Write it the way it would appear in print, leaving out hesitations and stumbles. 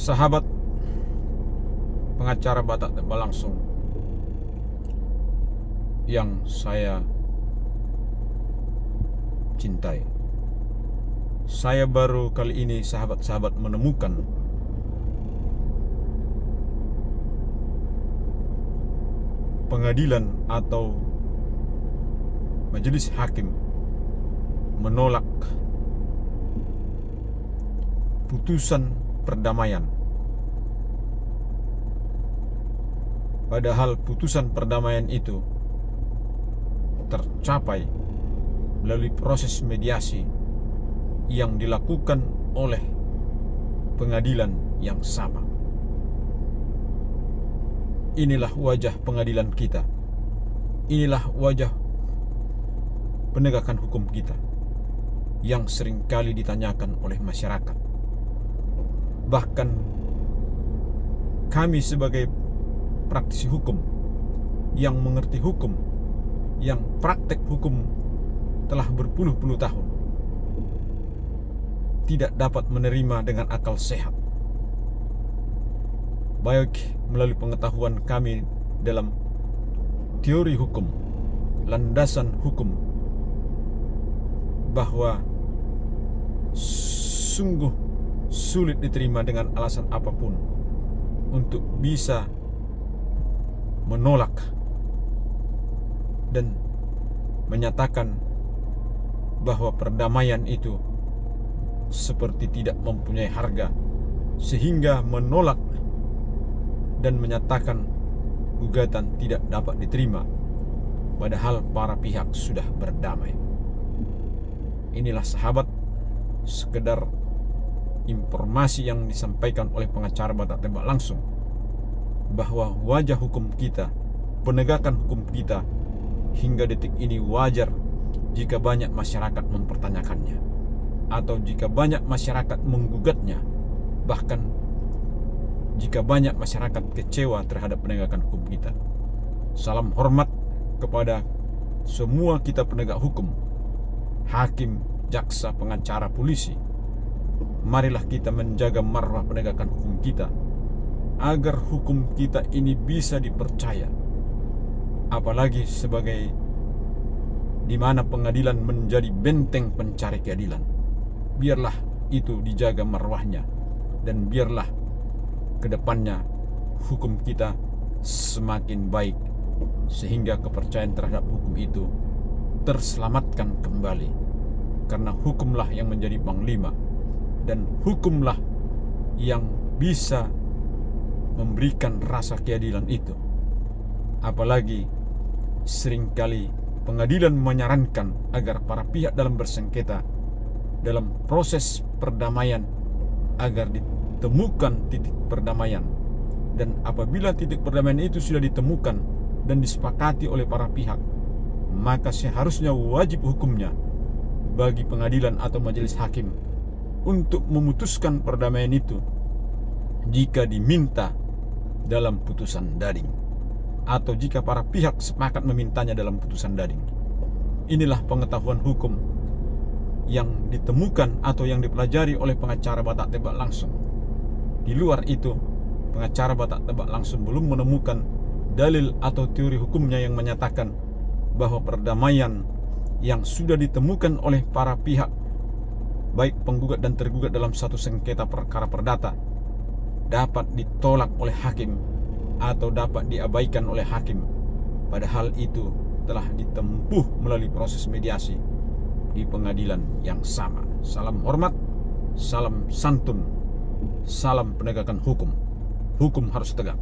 Sahabat pengacara Batak Tembak Langsung yang saya cintai, saya baru kali ini sahabat-sahabat menemukan pengadilan atau majelis hakim menolak putusan perdamaian. Padahal putusan perdamaian itu tercapai melalui proses mediasi yang dilakukan oleh pengadilan yang sama. Inilah wajah pengadilan kita. Inilah wajah penegakan hukum kita yang seringkali ditanyakan oleh masyarakat. Bahkan kami sebagai praktisi hukum yang mengerti hukum, yang praktek hukum telah berpuluh-puluh tahun, tidak dapat menerima dengan akal sehat, baik melalui pengetahuan kami dalam teori hukum, landasan hukum, bahwa sungguh sulit diterima dengan alasan apapun untuk bisa menolak dan menyatakan bahwa perdamaian itu seperti tidak mempunyai harga, sehingga menolak dan menyatakan gugatan tidak dapat diterima, padahal para pihak sudah berdamai. Inilah sahabat, sekedar informasi yang disampaikan oleh pengacara Batak Tembak Langsung, bahwa wajah hukum kita, penegakan hukum kita hingga detik ini wajar jika banyak masyarakat mempertanyakannya, atau jika banyak masyarakat menggugatnya, bahkan jika banyak masyarakat kecewa terhadap penegakan hukum kita. Salam hormat kepada semua kita penegak hukum, hakim, jaksa, pengacara, polisi. Marilah kita menjaga marwah penegakan hukum kita, agar hukum kita ini bisa dipercaya. Apalagi sebagai di mana pengadilan menjadi benteng pencari keadilan. Biarlah itu dijaga marwahnya, dan biarlah kedepannya hukum kita semakin baik, sehingga kepercayaan terhadap hukum itu terselamatkan kembali. Karena hukumlah yang menjadi panglima, dan hukumlah yang bisa memberikan rasa keadilan itu. Apalagi seringkali pengadilan menyarankan agar para pihak dalam bersengketa dalam proses perdamaian agar ditemukan titik perdamaian, dan apabila titik perdamaian itu sudah ditemukan dan disepakati oleh para pihak, maka seharusnya wajib hukumnya bagi pengadilan atau majelis hakim untuk memutuskan perdamaian itu jika diminta dalam putusan daring, atau jika para pihak sepakat memintanya dalam putusan daring. Inilah pengetahuan hukum yang ditemukan atau yang dipelajari oleh pengacara Batak Tembak Langsung. Di luar itu, pengacara Batak Tembak Langsung belum menemukan dalil atau teori hukumnya yang menyatakan bahwa perdamaian yang sudah ditemukan oleh para pihak, baik penggugat dan tergugat dalam satu sengketa perkara perdata, dapat ditolak oleh hakim atau dapat diabaikan oleh hakim, padahal itu telah ditempuh melalui proses mediasi di pengadilan yang sama. Salam hormat, salam santun, salam penegakan hukum. Hukum harus tegak.